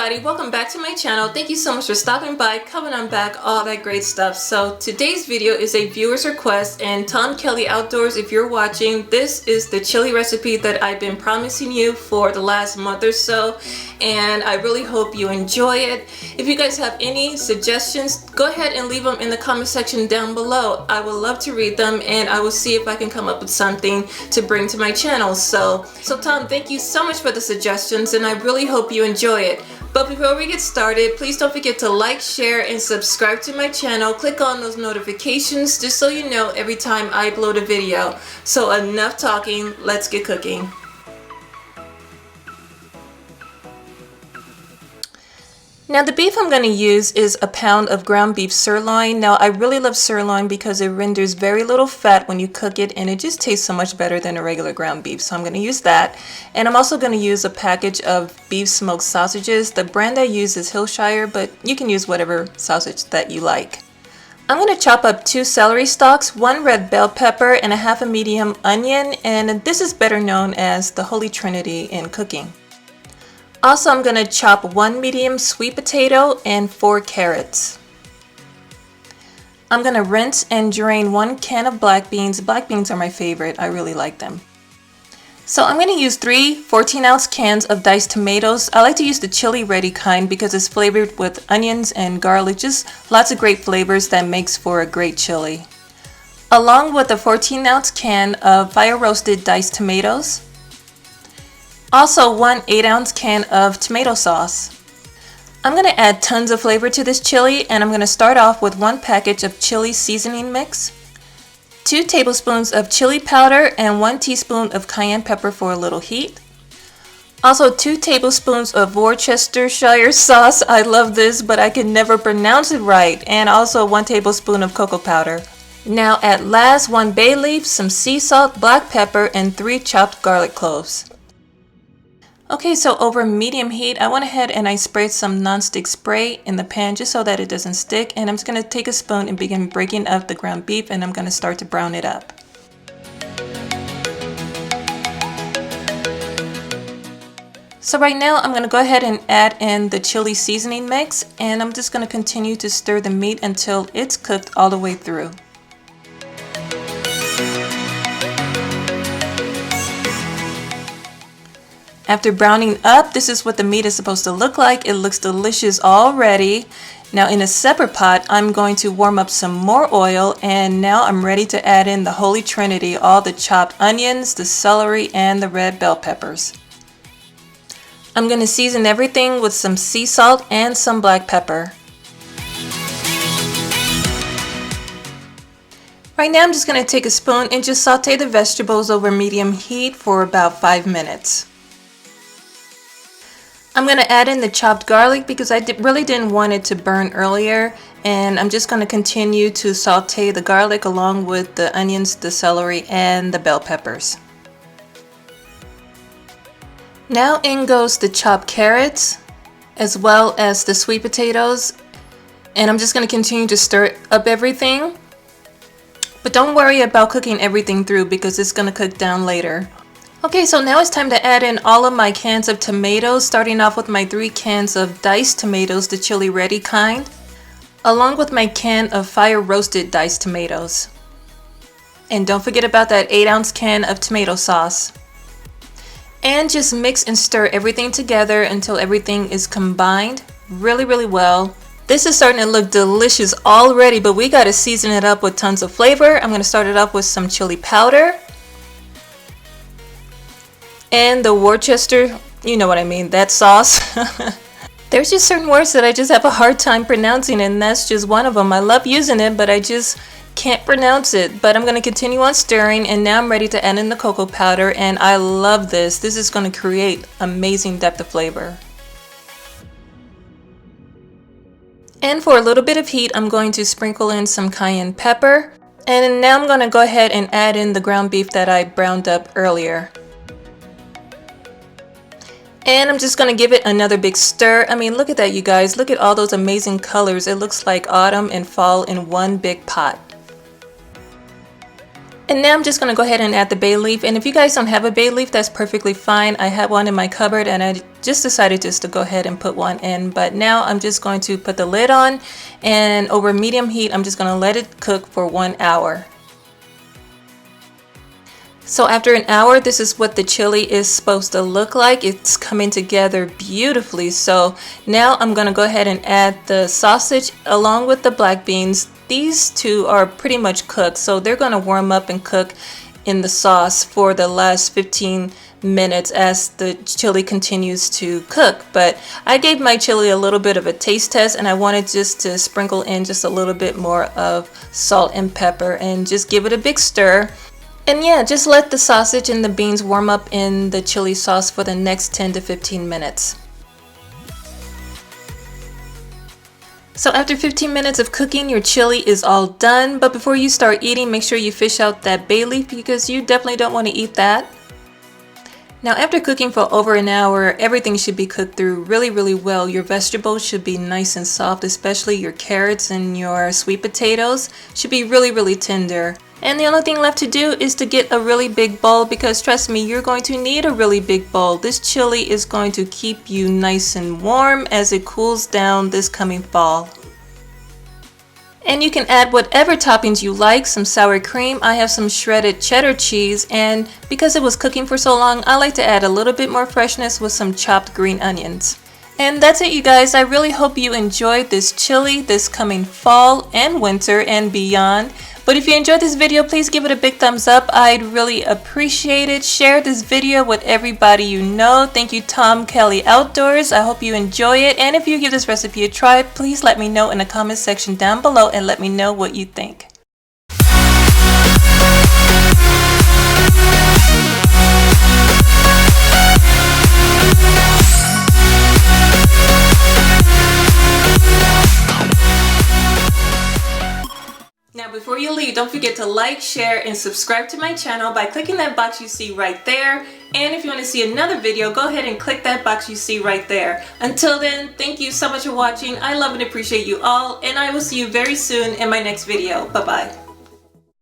everybody, welcome back to my channel. Thank you so much for stopping by, coming on back, all that great stuff. So today's video is a viewer's request, and Tom Kelly Outdoors, if you're watching, this is the chili recipe that I've been promising you for the last month or so, and I really hope you enjoy it. If you guys have any suggestions, go ahead and leave them in the comment section down below. I would love to read them, and I will see if I can come up with something to bring to my channel. So Tom, thank you so much for the suggestions, and I really hope you enjoy it. But before we get started, please don't forget to like, share, and subscribe to my channel. Click on those notifications just so you know every time I upload a video. So enough talking, let's get cooking. Now the beef I'm going to use is a pound of ground beef sirloin. Now I really love sirloin because it renders very little fat when you cook it, and it just tastes so much better than a regular ground beef. So I'm going to use that. And I'm also going to use a package of beef smoked sausages. The brand I use is Hillshire, but you can use whatever sausage that you like. I'm going to chop up 2 celery stalks, 1 red bell pepper, and a half a medium onion. And this is better known as the Holy Trinity in cooking. Also, I'm going to chop 1 medium sweet potato and 4 carrots. I'm going to rinse and drain 1 can of black beans. Black beans are my favorite. I really like them. So I'm going to use 3 14-ounce cans of diced tomatoes. I like to use the chili ready kind because it's flavored with onions and garlic. Just lots of great flavors that makes for a great chili. Along with a 14-ounce can of fire roasted diced tomatoes. Also 1 8-ounce can of tomato sauce. I'm going to add tons of flavor to this chili, and I'm going to start off with 1 package of chili seasoning mix, 2 tablespoons of chili powder, and 1 teaspoon of cayenne pepper for a little heat. Also 2 tablespoons of Worcestershire sauce. I love this, but I can never pronounce it right. And also 1 tablespoon of cocoa powder. Now at last, 1 bay leaf, some sea salt, black pepper, and 3 chopped garlic cloves. Okay, so over medium heat, I went ahead and I sprayed some nonstick spray in the pan just so that it doesn't stick. And I'm just going to take a spoon and begin breaking up the ground beef, and I'm going to start to brown it up. So right now, I'm going to go ahead and add in the chili seasoning mix, and I'm just going to continue to stir the meat until it's cooked all the way through. After browning up, this is what the meat is supposed to look like. It looks delicious already. Now in a separate pot, I'm going to warm up some more oil, and now I'm ready to add in the Holy Trinity, all the chopped onions, the celery, and the red bell peppers. I'm going to season everything with some sea salt and some black pepper. Right now I'm just going to take a spoon and just saute the vegetables over medium heat for about 5 minutes. I'm going to add in the chopped garlic because I really didn't want it to burn earlier, and I'm just going to continue to saute the garlic along with the onions, the celery, and the bell peppers. Now in goes the chopped carrots as well as the sweet potatoes, and I'm just going to continue to stir up everything. But don't worry about cooking everything through because it's going to cook down later. Okay, so now it's time to add in all of my cans of tomatoes, starting off with my 3 cans of diced tomatoes, the chili ready kind, along with my can of fire roasted diced tomatoes. And don't forget about that 8-ounce can of tomato sauce. And just mix and stir everything together until everything is combined really well. This is starting to look delicious already, but we got to season it up with tons of flavor. I'm going to start it off with some chili powder. And the Worcester, you know what I mean, that sauce. There's just certain words that I just have a hard time pronouncing, and that's just one of them. I love using it, but I just can't pronounce it. But I'm going to continue on stirring, and now I'm ready to add in the cocoa powder, and I love this. This is going to create amazing depth of flavor. And for a little bit of heat, I'm going to sprinkle in some cayenne pepper. And now I'm going to go ahead and add in the ground beef that I browned up earlier. And I'm just going to give it another big stir. I mean, look at that, you guys. Look at all those amazing colors. It looks like autumn and fall in one big pot. And now I'm just going to go ahead and add the bay leaf. And if you guys don't have a bay leaf, that's perfectly fine. I have one in my cupboard and I just decided just to go ahead and put one in. But now I'm just going to put the lid on, and over medium heat, I'm just going to let it cook for 1 hour. So after an hour, this is what the chili is supposed to look like. It's coming together beautifully. So now I'm going to go ahead and add the sausage along with the black beans. These two are pretty much cooked, so they're going to warm up and cook in the sauce for the last 15 minutes as the chili continues to cook. But I gave my chili a little bit of a taste test, and I wanted just to sprinkle in just a little bit more of salt and pepper and just give it a big stir. And yeah, just let the sausage and the beans warm up in the chili sauce for the next 10 to 15 minutes. So after 15 minutes of cooking, your chili is all done. But before you start eating, make sure you fish out that bay leaf because you definitely don't want to eat that. Now after cooking for over an hour, everything should be cooked through really well. Your vegetables should be nice and soft, especially your carrots and your sweet potatoes should be really tender. And the only thing left to do is to get a really big bowl, because trust me, you're going to need a really big bowl. This chili is going to keep you nice and warm as it cools down this coming fall. And you can add whatever toppings you like, some sour cream. I have some shredded cheddar cheese, and because it was cooking for so long, I like to add a little bit more freshness with some chopped green onions. And that's it, you guys. I really hope you enjoyed this chili this coming fall and winter and beyond. But if you enjoyed this video, please give it a big thumbs up. I'd really appreciate it. Share this video with everybody you know. Thank you, Tom Kelly Outdoors. I hope you enjoy it. And if you give this recipe a try, please let me know in the comment section down below and let me know what you think. Now before you leave, don't forget to like, share, and subscribe to my channel by clicking that box you see right there. And if you want to see another video, go ahead and click that box you see right there. Until then, thank you so much for watching. I love and appreciate you all, and I will see you very soon in my next video. Bye-bye.